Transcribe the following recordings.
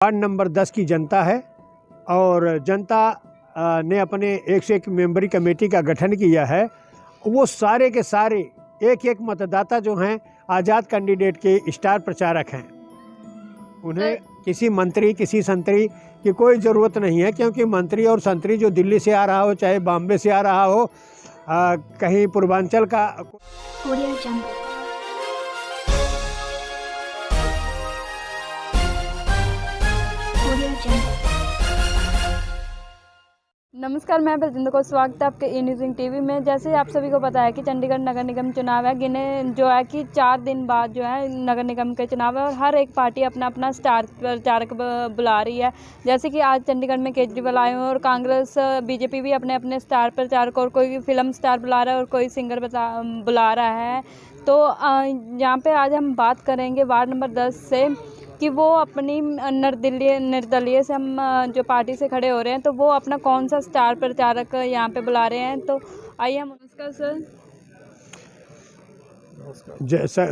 Ward number 10 की जनता है और जनता ने अपने 101 मेंबरी कमेटी का गठन किया है। वो सारे के सारे एक एक मतदाता जो हैं आज़ाद कैंडिडेट के स्टार प्रचारक हैं। उन्हें किसी मंत्री किसी संतरी की कोई ज़रूरत नहीं है, क्योंकि मंत्री और संतरी जो दिल्ली से आ रहा हो चाहे बॉम्बे से आ रहा हो, कहीं पूर्वांचल का नमस्कार, मैं बलजिंदर को स्वागत है आपके ई न्यूज़ टीवी में। जैसे आप सभी को पता है कि चंडीगढ़ नगर निगम चुनाव है, गिने जो है कि 4 दिन बाद जो है नगर निगम के चुनाव है और हर एक पार्टी अपना अपना स्टार प्रचारक बुला रही है। जैसे कि आज चंडीगढ़ में केजरीवाल आए हुए और कांग्रेस बीजेपी भी अपने अपने स्टार प्रचारक, और कोई फिल्म स्टार बुला रहा है और कोई सिंगर बुला रहा है। तो यहाँ पर आज हम बात करेंगे वार्ड नंबर 10 से कि वो अपनी निर्दलीय से हम जो पार्टी से खड़े हो रहे हैं, तो वो अपना कौन सा स्टार प्रचारक यहाँ पे बुला रहे हैं। तो आइए हम नमस्कार सर।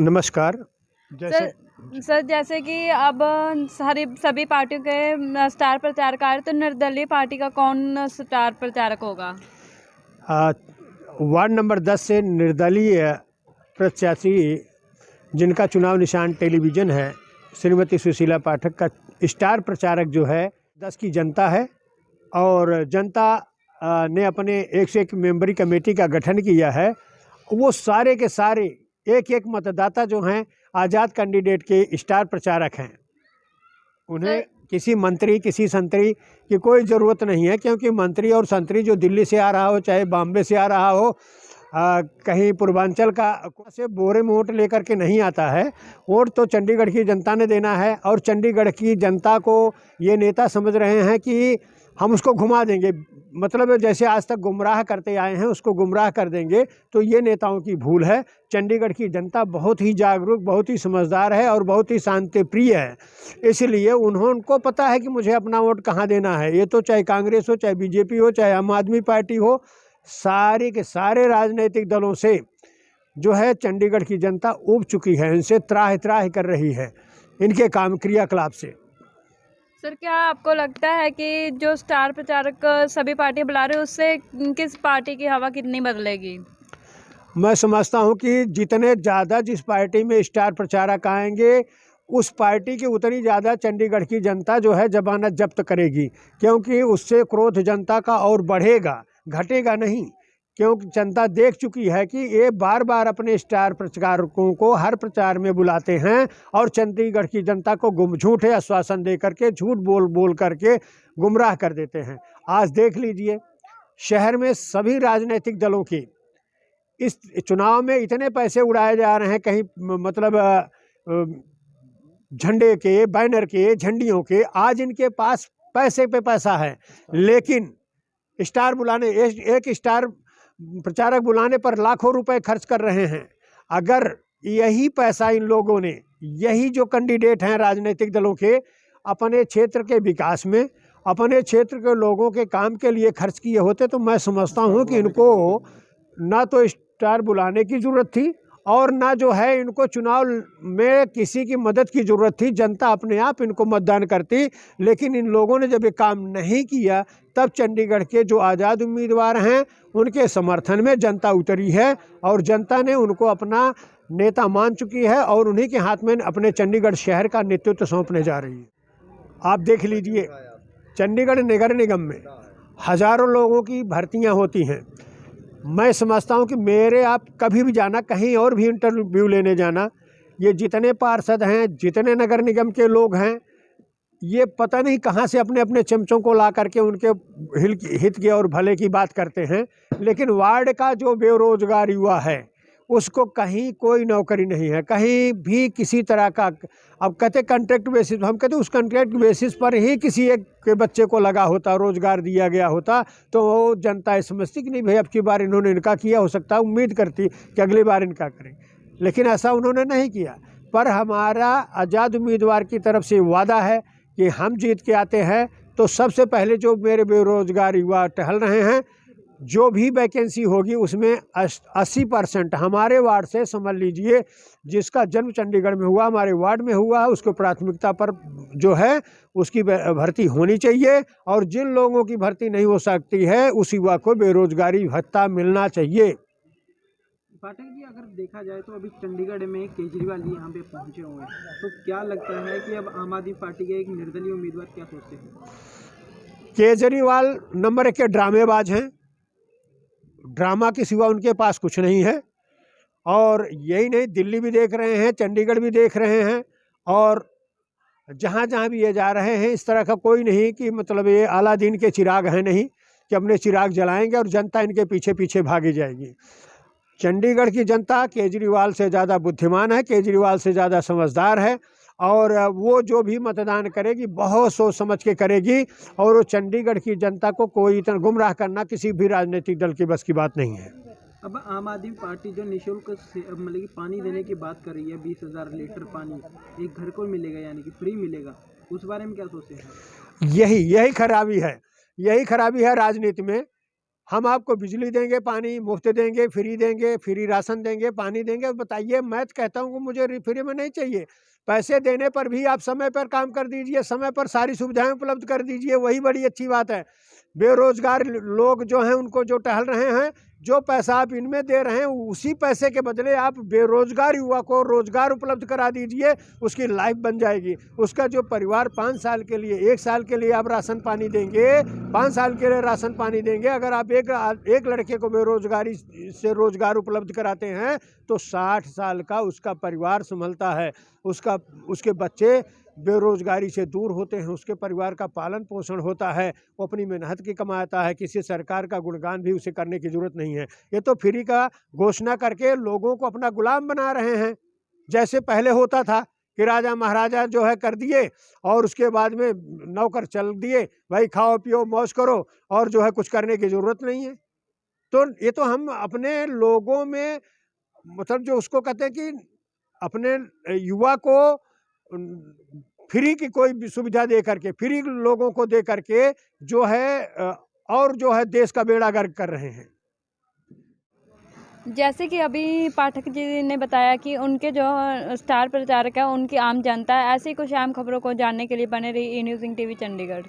नमस्कार। जैसे कि अब सभी पार्टियों के स्टार प्रचारक आ रहे, तो निर्दलीय पार्टी का कौन स्टार प्रचारक होगा? वार्ड नंबर 10 से निर्दलीय प्रत्याशी जिनका चुनाव निशान टेलीविज़न है, श्रीमती सुशीला पाठक का स्टार प्रचारक जो है 10 की जनता है और जनता ने अपने 101 मेंबरी कमेटी का गठन किया है। वो सारे के सारे एक एक मतदाता जो हैं आज़ाद कैंडिडेट के स्टार प्रचारक हैं। उन्हें किसी मंत्री किसी संतरी की कोई ज़रूरत नहीं है, क्योंकि मंत्री और संतरी जो दिल्ली से आ रहा हो चाहे बॉम्बे से आ रहा हो, कहीं पूर्वांचल का से बोरे में वोट लेकर के नहीं आता है। वोट तो चंडीगढ़ की जनता ने देना है और चंडीगढ़ की जनता को ये नेता समझ रहे हैं कि हम उसको घुमा देंगे, मतलब जैसे आज तक गुमराह करते आए हैं उसको गुमराह कर देंगे। तो ये नेताओं की भूल है। चंडीगढ़ की जनता बहुत ही जागरूक, बहुत ही समझदार है और बहुत ही शांति प्रिय है। इसलिए उनको पता है कि मुझे अपना वोट कहाँ देना है। ये तो चाहे कांग्रेस हो, चाहे बीजेपी हो, चाहे आम आदमी पार्टी हो, सारे के सारे राजनीतिक दलों से जो है चंडीगढ़ की जनता ऊब चुकी है। इनसे त्राह त्राह कर रही है, इनके काम क्रियाकलाप से। सर, क्या आपको लगता है कि जो स्टार प्रचारक सभी पार्टी बुला रहे हैं, उससे किस पार्टी की हवा कितनी बदलेगी? मैं समझता हूं कि जितने ज़्यादा जिस पार्टी में स्टार प्रचारक आएंगे, उस पार्टी की उतनी ज़्यादा चंडीगढ़ की जनता जो है जमानत जब्त करेगी, क्योंकि उससे क्रोध जनता का और बढ़ेगा, घटेगा नहीं। क्योंकि जनता देख चुकी है कि ये बार बार अपने स्टार प्रचारकों को हर प्रचार में बुलाते हैं और चंडीगढ़ की जनता को झूठे आश्वासन दे करके, झूठ बोल करके गुमराह कर देते हैं। आज देख लीजिए, शहर में सभी राजनीतिक दलों की इस चुनाव में इतने पैसे उड़ाए जा रहे हैं, कहीं मतलब झंडे के, बैनर के, झंडियों के। आज इनके पास पैसे पे पैसा है, लेकिन स्टार बुलाने, एक स्टार प्रचारक बुलाने पर लाखों रुपए खर्च कर रहे हैं। अगर यही पैसा इन लोगों ने, यही जो कैंडिडेट हैं राजनीतिक दलों के, अपने क्षेत्र के विकास में, अपने क्षेत्र के लोगों के काम के लिए खर्च किए होते, तो मैं समझता हूं कि इनको ना तो स्टार बुलाने की ज़रूरत थी और ना जो है इनको चुनाव में किसी की मदद की ज़रूरत थी। जनता अपने आप इनको मतदान करती, लेकिन इन लोगों ने जब ये काम नहीं किया, तब चंडीगढ़ के जो आज़ाद उम्मीदवार हैं उनके समर्थन में जनता उतरी है और जनता ने उनको अपना नेता मान चुकी है और उन्हीं के हाथ में अपने चंडीगढ़ शहर का नेतृत्व सौंपने जा रही है। आप देख लीजिए, चंडीगढ़ नगर निगम में हज़ारों लोगों की भर्तियाँ होती हैं। मैं समझता हूं कि मेरे आप कभी भी जाना, कहीं और भी इंटरव्यू लेने जाना, ये जितने पार्षद हैं, जितने नगर निगम के लोग हैं, ये पता नहीं कहां से अपने अपने चमचों को ला करके उनके हित के और भले की बात करते हैं, लेकिन वार्ड का जो बेरोजगार युवा है उसको कहीं कोई नौकरी नहीं है, कहीं भी किसी तरह का। अब कहते कॉन्ट्रैक्ट बेसिस, हम कहते उस कॉन्ट्रैक्ट बेसिस पर ही किसी एक के बच्चे को लगा होता, रोजगार दिया गया होता, तो वो जनता समझती कि नहीं भाई अब की बार इन्होंने इनका किया, हो सकता है उम्मीद करती कि अगली बार इनका करें, लेकिन ऐसा उन्होंने नहीं किया। पर हमारा आज़ाद उम्मीदवार की तरफ से वादा है कि हम जीत के आते हैं तो सबसे पहले जो मेरे बेरोजगार युवा टहल रहे हैं जो भी वैकेंसी होगी उसमें 80% हमारे वार्ड से, समझ लीजिए जिसका जन्म चंडीगढ़ में हुआ, हमारे वार्ड में हुआ है, उसको प्राथमिकता पर जो है उसकी भर्ती होनी चाहिए। और जिन लोगों की भर्ती नहीं हो सकती है उस युवा को बेरोजगारी भत्ता मिलना चाहिए। पाठक जी, अगर देखा जाए तो अभी चंडीगढ़ में केजरीवाल जी यहाँ पे पहुँचे हुए हैं, तो क्या लगता है कि अब आम आदमी पार्टी के एक निर्दलीय उम्मीदवार क्या सोचते हैं? केजरीवाल नंबर 1 के ड्रामेबाज हैं, ड्रामा के सिवा उनके पास कुछ नहीं है। और यही नहीं, दिल्ली भी देख रहे हैं, चंडीगढ़ भी देख रहे हैं, और जहाँ जहाँ भी ये जा रहे हैं इस तरह का कोई नहीं कि मतलब ये अलादीन के चिराग हैं नहीं कि अपने चिराग जलाएंगे और जनता इनके पीछे पीछे भागी जाएगी। चंडीगढ़ की जनता केजरीवाल से ज़्यादा बुद्धिमान है, केजरीवाल से ज़्यादा समझदार है, और वो जो भी मतदान करेगी बहुत सोच समझ के करेगी। और वो चंडीगढ़ की जनता को कोई इतना गुमराह करना किसी भी राजनीतिक दल की बस की बात नहीं है। अब आम आदमी पार्टी जो निःशुल्क मतलब कि पानी देने की बात कर रही है, 20,000 लीटर पानी एक घर को मिलेगा, यानी कि फ्री मिलेगा, उस बारे में क्या सोचते हैं? यही खराबी है, यही खराबी है राजनीति में। हम आपको बिजली देंगे, पानी मुफ्त देंगे, फ्री राशन देंगे, पानी देंगे। बताइए, मैं तो कहता हूँ कि मुझे फ्री में नहीं चाहिए, पैसे देने पर भी आप समय पर काम कर दीजिए, समय पर सारी सुविधाएं उपलब्ध कर दीजिए, वही बड़ी अच्छी बात है। बेरोजगार लोग जो हैं उनको जो टहल रहे हैं, जो पैसा आप इनमें दे रहे हैं उसी पैसे के बदले आप बेरोजगार युवा को रोजगार उपलब्ध करा दीजिए, उसकी लाइफ बन जाएगी। उसका जो परिवार 5 साल के लिए, 1 साल के लिए आप राशन पानी देंगे, 5 साल के लिए राशन पानी देंगे, अगर आप एक लड़के को बेरोजगारी से रोजगार उपलब्ध कराते हैं तो 60 साल का उसका परिवार संभलता है, उसके बच्चे बेरोजगारी से दूर होते हैं, उसके परिवार का पालन पोषण होता है, वो अपनी मेहनत की कमाता है, किसी सरकार का गुणगान भी उसे करने की ज़रूरत नहीं है। ये तो फ्री का घोषणा करके लोगों को अपना गुलाम बना रहे हैं, जैसे पहले होता था कि राजा महाराजा जो है कर दिए और उसके बाद में नौकर चल दिए, भाई खाओ पियो मौज करो और जो है कुछ करने की ज़रूरत नहीं है। तो ये तो हम अपने लोगों में मतलब जो उसको कहते हैं कि अपने युवा को फ्री की कोई भी सुविधा दे करके, फ्री लोगों को दे करके जो है और जो है देश का बेड़ा गर्क कर रहे हैं। जैसे कि अभी पाठक जी ने बताया कि उनके जो स्टार प्रचारक है उनकी आम जनता है। ऐसी कुछ अहम खबरों को जानने के लिए बने रही ई न्यूज़ टीवी चंडीगढ़।